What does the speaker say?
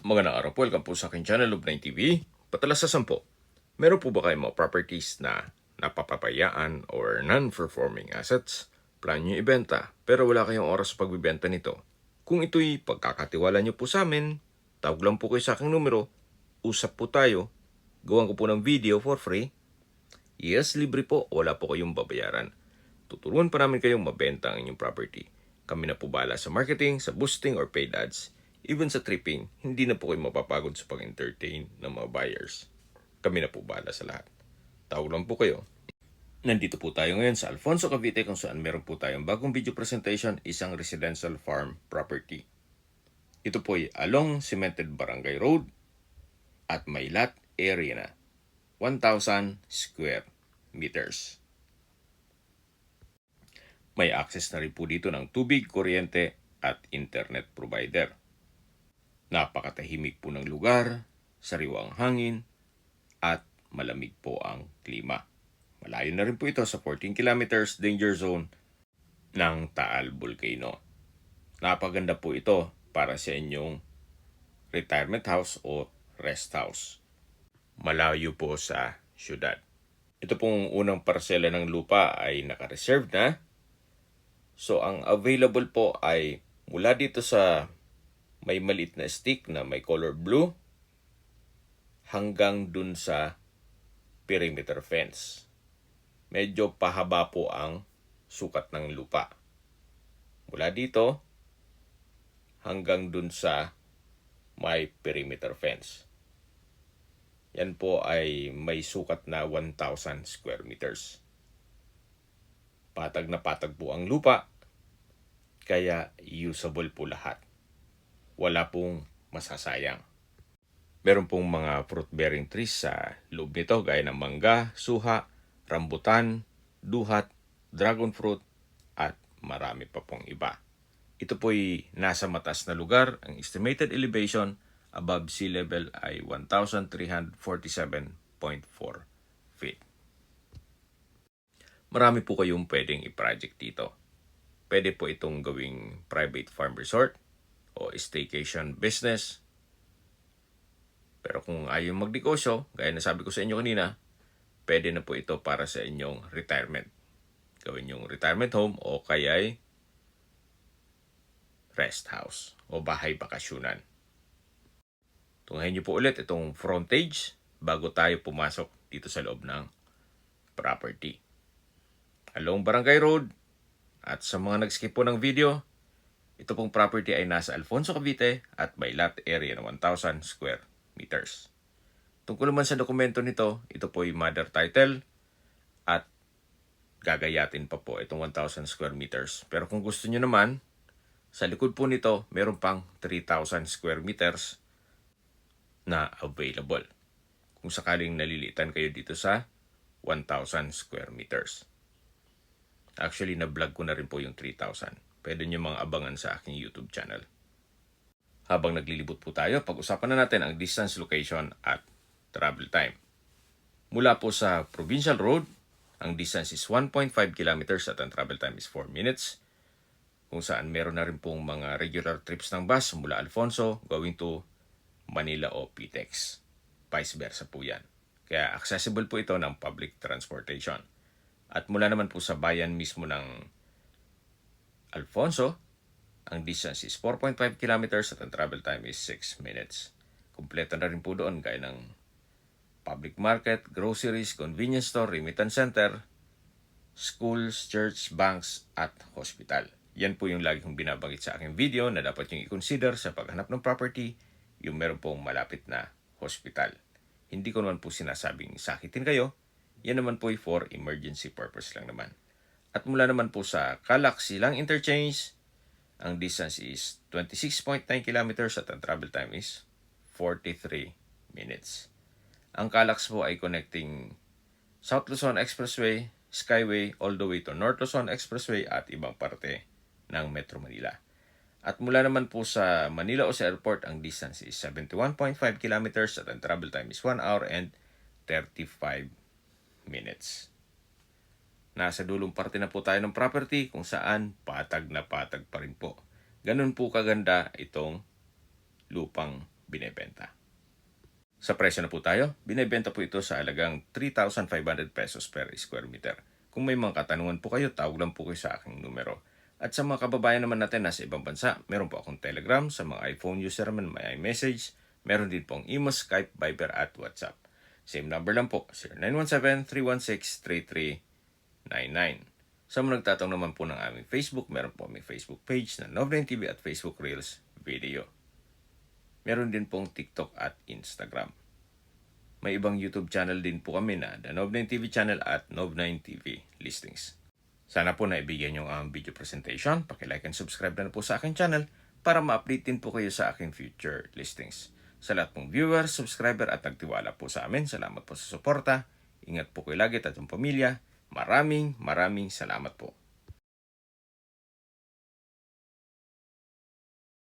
Magandang araw po, welcome po sa aking channel, Lubnay TV. Patalas sa 10. Meron po ba kayong mga properties na napapapayaan or non-performing assets? Plan nyo ibenta, pero wala kayong oras sa pagbibenta nito. Kung ito'y pagkakatiwala nyo po sa amin, tawag lang po kayo sa aking numero, usap po tayo, gawan ko po ng video for free. Yes, libre po, wala po kayong babayaran. Tuturuan pa namin kayong mabenta ang inyong property. Kami na po bahala sa marketing, sa boosting or paid ads. Even sa tripping, hindi na po kayo mapapagod sa pag-entertain ng mga buyers. Kami na po bahala sa lahat. Tawag lang po kayo. Nandito po tayo ngayon sa Alfonso, Cavite kung saan meron po tayong bagong video presentation, isang residential farm property. Ito po ay along Cemented Barangay Road at may lot area na 1,000 square meters. May access na rin po dito ng tubig, kuryente at internet provider. Napakatahimik po ng lugar, sariwang hangin, at malamig po ang klima. Malayo na rin po ito sa 14 kilometers danger zone ng Taal Volcano. Napaganda po ito para sa inyong retirement house o rest house. Malayo po sa syudad. Ito pong unang parsela ng lupa ay naka-reserve na. So ang available po ay mula dito sa may maliit na stick na may color blue hanggang dun sa perimeter fence. Medyo pahaba po ang sukat ng lupa. Mula dito hanggang dun sa may perimeter fence. Yan po ay may sukat na 1,000 square meters. Patag na patag po ang lupa, kaya usable po lahat. Wala pong masasayang. Meron pong mga fruit-bearing trees sa loob nito gaya ng mangga, suha, rambutan, duhat, dragon fruit, at marami pa pong iba. Ito po'y nasa mataas na lugar. Ang estimated elevation above sea level ay 1,347.4 feet. Marami po kayong pwedeng i-project dito. Pwede po itong gawing private farm resort o staycation business. Pero kung ayaw magnegosyo, gaya na sabi ko sa inyo kanina, pwede na po ito para sa inyong retirement. Gawin yung retirement home o kaya'y rest house o bahay bakasyunan. Tunghayin niyo po ulit itong frontage bago tayo pumasok dito sa loob ng property. Along Barangay Road at sa mga nag-skip po ng video, ito pong property ay nasa Alfonso, Cavite at may lot area ng 1,000 square meters. Tungkol naman sa dokumento nito, ito po ay mother title at gagayatin pa po itong 1,000 square meters. Pero kung gusto nyo naman, sa likod po nito, meron pang 3,000 square meters na available. Kung sakaling nalilitan kayo dito sa 1,000 square meters. Actually, na-vlog ko na rin po yung 3,000. Pwede nyo mga abangan sa aking YouTube channel. Habang naglilibot po tayo, pag-usapan na natin ang distance, location, at travel time. Mula po sa Provincial Road, ang distance is 1.5 kilometers at ang travel time is 4 minutes. Kung saan meron na rin pong mga regular trips ng bus mula Alfonso going to Manila o PTEX. Vice versa po yan. Kaya accessible po ito ng public transportation. At mula naman po sa bayan mismo ng Alfonso, ang distance is 4.5 kilometers at ang travel time is 6 minutes. Kompleto na rin po doon gaya ng public market, groceries, convenience store, remittance center, schools, church, banks, at hospital. Yan po yung lagi kong binabanggit sa aking video na dapat yung i-consider sa paghanap ng property, yung meron pong malapit na hospital. Hindi ko naman po sinasabing sakitin kayo, yan naman po for emergency purpose lang naman. At mula naman po sa Calac Silang Interchange, ang distance is 26.9 kilometers at ang travel time is 43 minutes. Ang Calac po ay connecting South Luzon Expressway, Skyway, all the way to North Luzon Expressway at ibang parte ng Metro Manila. At mula naman po sa Manila o sa airport, ang distance is 71.5 kilometers at ang travel time is 1 hour and 35 minutes. Nasa dulong parte na po tayo ng property kung saan patag na patag pa rin po. Ganun po kaganda itong lupang binebenta. Sa presyo na po tayo, binebenta po ito sa halagang 3,500 pesos per square meter. Kung may mga katanungan po kayo, tawag lang po kayo sa aking numero. At sa mga kababayan naman natin nasa ibang bansa, meron po akong Telegram. Sa mga iPhone user naman, may iMessage. Meron din pong Imo, Skype, Viber at WhatsApp. Same number lang po, 0917-316-3399. Sa mga nagtatanong naman po ng aming Facebook, meron po aming Facebook page na Nov9 TV at Facebook Reels Video. Meron din pong TikTok at Instagram. May ibang YouTube channel din po kami na The Nov9 TV channel at Nov9 TV Listings. Sana po naibigyan nyo ang video presentation. Paki-like and subscribe na po sa aking channel para ma-update din po kayo sa aking future listings. Sa lahat pong viewers, subscriber at nagtiwala po sa amin, salamat po sa suporta. Ingat po kayo lagi at ang pamilya. Maraming salamat po.